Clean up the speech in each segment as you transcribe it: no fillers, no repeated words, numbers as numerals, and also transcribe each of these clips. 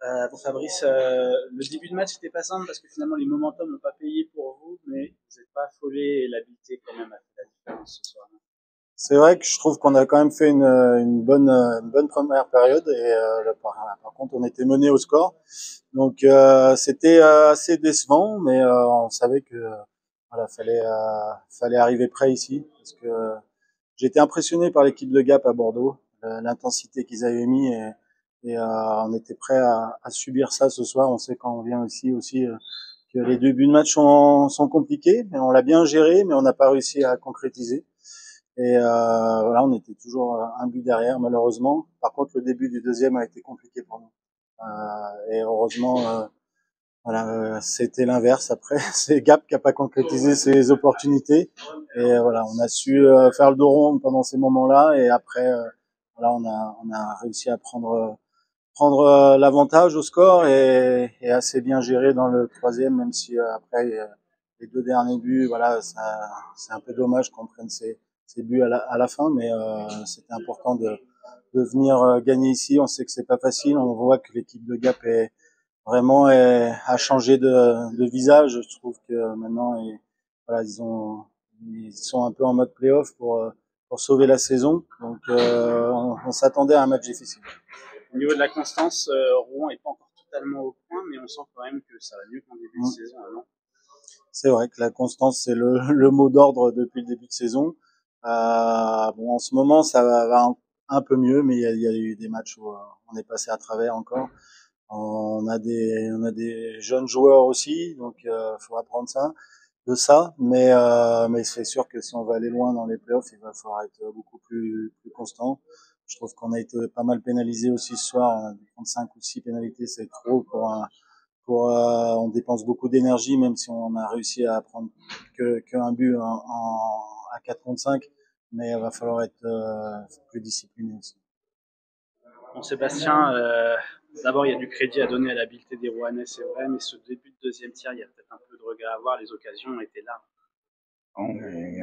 Bon Fabrice, le début de match n'était pas simple parce que finalement les momentum n'ont pas payé pour vous, mais vous n'êtes pas affolé et l'habileté quand même a fait la différence ce soir. C'est vrai que je trouve qu'on a quand même fait une bonne première période et par contre on était mené au score. Donc c'était assez décevant, mais on savait que voilà fallait arriver prêt ici parce que j'ai été impressionné par l'équipe de Gap à Bordeaux, l'intensité qu'ils avaient mis et on était prêt à subir ça ce soir. On sait quand on vient ici aussi que les débuts de match sont compliqués, mais on l'a bien géré, mais on n'a pas réussi à concrétiser. Et voilà, on était toujours un but derrière, malheureusement. Par contre, le début du deuxième a été compliqué pour nous. Et heureusement, voilà, c'était l'inverse. Après, c'est Gap qui a pas concrétisé ses opportunités. Et voilà, on a su faire le dos rond pendant ces moments-là. Et après, voilà, on a réussi à prendre l'avantage au score et assez bien géré dans le troisième, même si après les deux derniers buts, voilà, c'est un peu dommage qu'on prenne ces buts à la fin, mais c'était important de venir gagner ici. On sait que c'est pas facile. On voit que l'équipe de Gap est vraiment a changé de visage. Je trouve que maintenant, voilà, ils sont un peu en mode playoff pour sauver la saison. Donc, on s'attendait à un match difficile. Au niveau de la constance, Rouen n'est pas encore totalement au point, mais on sent quand même que ça va mieux qu'en début de saison avant. C'est vrai que la constance, c'est le mot d'ordre depuis le début de saison. Bon, en ce moment, ça va un peu mieux, mais il y a eu des matchs où on est passé à travers encore. On a des jeunes joueurs aussi, donc faut apprendre de ça. Mais c'est sûr que si on veut aller loin dans les playoffs, il va falloir être beaucoup plus constant. Je trouve qu'on a été pas mal pénalisé aussi ce soir. On a 35 ou 6 pénalités, c'est trop on dépense beaucoup d'énergie, même si on a réussi à prendre qu'un but à 4 contre 5. Mais il va falloir être plus discipliné aussi. Bon, Sébastien, d'abord, il y a du crédit à donner à l'habileté des Rouennais, c'est vrai, mais ce début de deuxième tiers, il y a peut-être un peu de regret à avoir. Les occasions étaient là. Non, mais,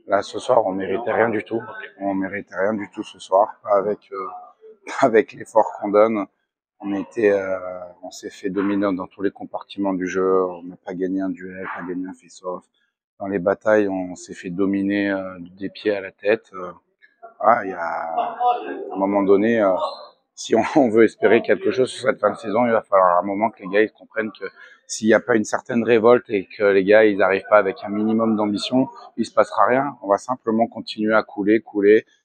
là, ce soir, on méritait rien du tout. On méritait rien du tout ce soir, avec l'effort qu'on donne. On s'est fait dominer dans tous les compartiments du jeu. On n'a pas gagné un duel, pas gagné un face-off. Dans les batailles, on s'est fait dominer des pieds à la tête. Il y a à un moment donné, si on veut espérer quelque chose sur cette fin de saison, il va falloir un moment que les gars ils comprennent que s'il n'y a pas une certaine révolte et que les gars ils n'arrivent pas avec un minimum d'ambition, il se passera rien. On va simplement continuer à couler,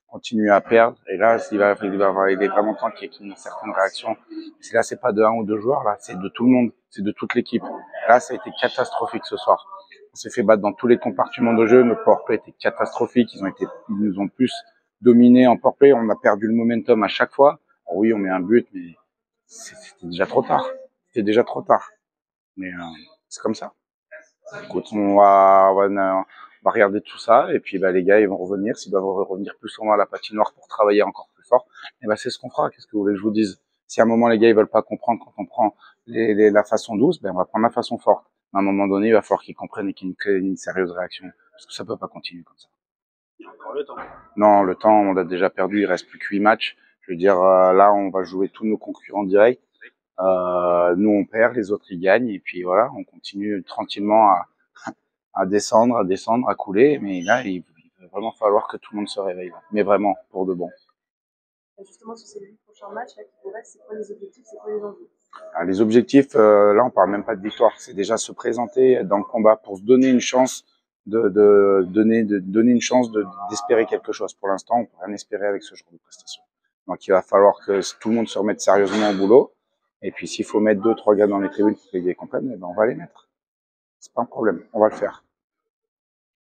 continuer à perdre. Et là, il va vraiment temps qu'il y ait une certaine réaction. Là, c'est pas de un ou deux joueurs, là, c'est de tout le monde, c'est de toute l'équipe. Là, ça a été catastrophique ce soir. On s'est fait battre dans tous les compartiments de jeu. Notre powerplay était catastrophique. Ils nous ont plus dominé en powerplay. On a perdu le momentum à chaque fois. Alors oui, on met un but, mais c'était déjà trop tard. C'était déjà trop tard. Mais c'est comme ça. Écoute, on va regarder tout ça et puis les gars ils vont revenir. S'ils doivent revenir plus souvent à la patinoire pour travailler encore plus fort, et c'est ce qu'on fera. Qu'est-ce que vous voulez que je vous dise? Si à un moment les gars ils veulent pas comprendre quand on prend la façon douce, on va prendre la façon forte. À un moment donné, il va falloir qu'ils comprennent et qu'ils créent une sérieuse réaction parce que ça peut pas continuer comme ça. Il y a encore le temps. Non, le temps on l'a déjà perdu. Il reste plus que 8 matchs. Je veux dire là on va jouer tous nos concurrents directs. Nous on perd, les autres ils gagnent et puis voilà, on continue tranquillement à descendre, à couler, mais là il va vraiment falloir que tout le monde se réveille, là. Mais vraiment pour de bon. Justement sur ces 8 prochains matchs là qui vous restent, c'est quoi les objectifs, c'est quoi les enjeux? Les objectifs, là on parle même pas de victoire, c'est déjà se présenter dans le combat pour se donner une chance donner une chance d'espérer quelque chose. Pour l'instant, on peut rien espérer avec ce genre de prestation. Donc il va falloir que tout le monde se remette sérieusement au boulot. Et puis s'il faut mettre 2-3 gars dans les tribunes pour qu'ils les comprennent, on va les mettre. C'est pas un problème, on va le faire.